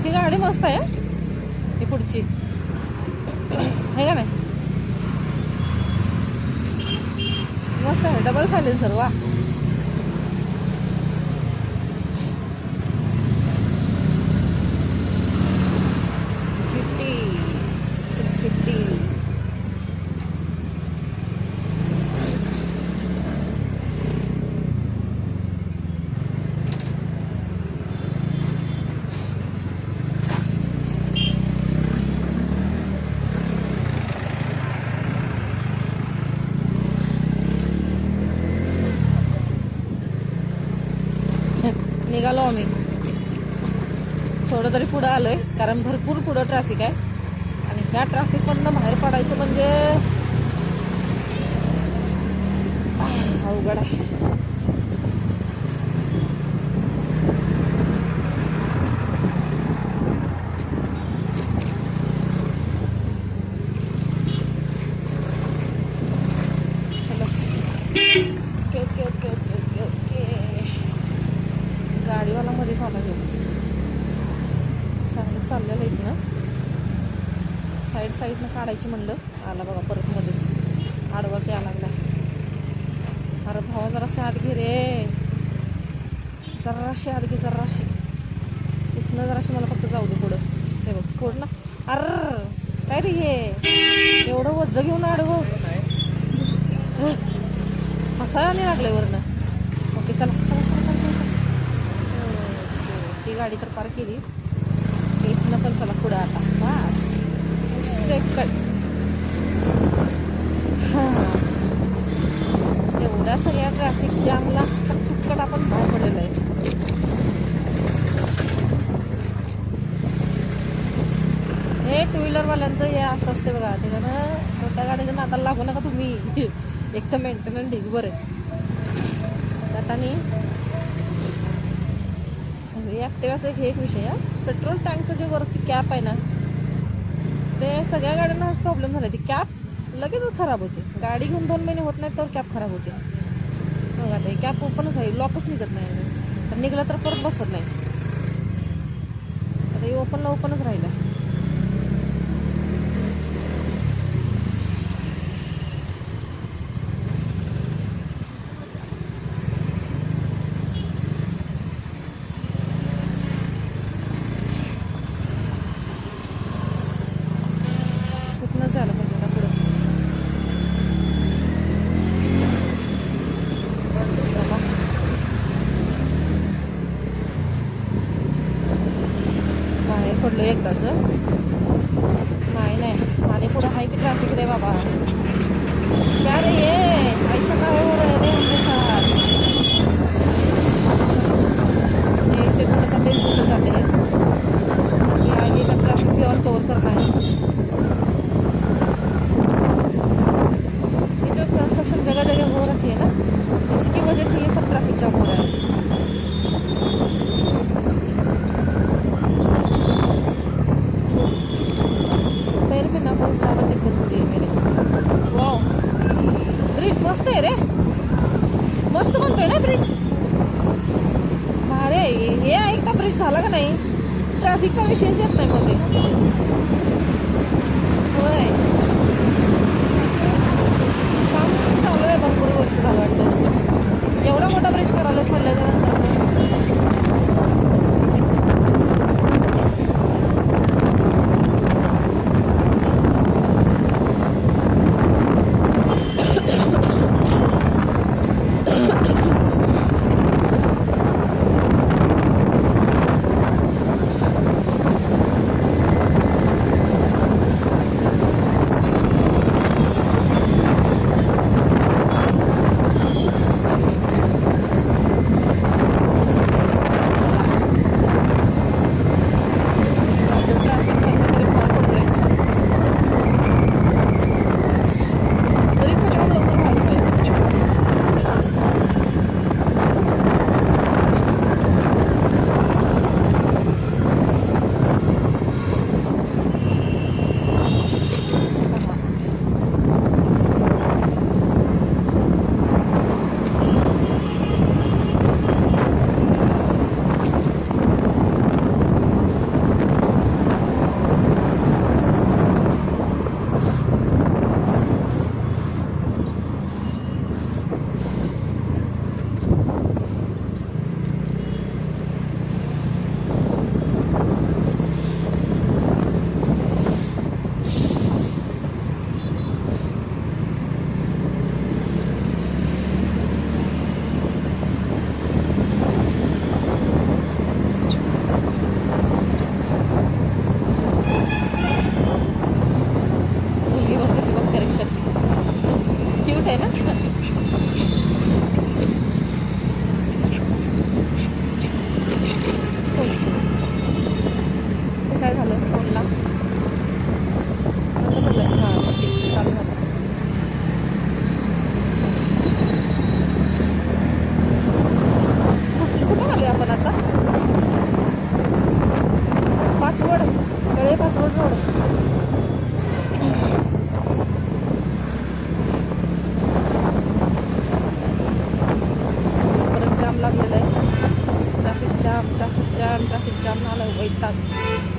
ही गाडी मस्त आहे ही पुढची आहे का नाही मस्त आहे डबल सायलेन्सर वा निघालो आम्ही थोडं तरी पुढं आलोय कारण भरपूर पुढं ट्रॅफिक आहे आणि ह्या ट्रॅफिकमधनं बाहेर पडायचं म्हणजे अवघड आहे okay okay okay okay okay okay गाडीवाला मध्येच आला घेऊन चांगलं चाललेलं इथनं साईडनं काढायची म्हणलं आला बघा परत मध्येच आडवाच यायला लागला अरे भावा जराशी आत घे रे जराशी आत घे जराशी इथनं जराशी मला फक्त जाऊ दे पुढं हे बघ पुढं ना अर काय रे हे एवढं वज्ज घेऊन आडवं हसायला लागलंय वरनं ओके चला चला चला चला ती गाडी तर पार केली इथनं पण चला पुढं आता बस सेकंड एवढ्या सगळ्या ट्रॅफिक जामला फुटकट आपण बाहेर पडलेलं आहे हे टू व्हीलरवाल्यांचं हे असं असते बघा त्याच्यानं मोठ्या गाडीच्या नादाला लागू नका तुम्ही एक तर मेंटेनन्स ढीग बरं आहे जातानी ॲक्टिवाचा एक विषय आहे पेट्रोल टँकचं जे वरची कॅप आहे ना ते सगळ्या गाड्यांना हाच प्रॉब्लेम झाला ती कॅप लगेच खराब होते गाडी घेऊन 2 महिने होत नाही तर कॅप खराब होते बघा आता कॅप ओपनच आहे लॉकच निघत नाही तर निघलं तर परत बसत नाही आता हे ओपनच राहिलं झालं पण त्याला पुढं बाहेर पडलो एकदाच नाही आणि पुढं आहे की ट्रॅफिक रे बाबा क्या रे ये ऐसा का हो रहा है रे हमके साथ इससे थोड़ा सा तेज निकल जाते हैं कि आगे का ट्रैफिक भी और कवर करना है कंस्ट्रक्शन जगह जगह हो रखी है ना इसी की वजह से ये सब ट्रैफिक जाम हो रहा है पैर में ना बहुत ज़्यादा दिक्कत हो रही है मेरे वाह ब्रिज मस्त आहे रे मस्त बनतोय ना ब्रिज भारे हे एकदा ब्रिज झाला का नाही ट्रॅफिकचा विषयच येत नाही मध्ये होय चालू आहे भरपूर वर्ष झालं वाटतं असं एवढा मोठा ब्रिज करायला म्हटल्याच्यानंतर आपण आता पाचवड कळे पाचवड रोड. परत जाम लागलेला आहे. ट्रॅफिक जाम आलाय वैताग.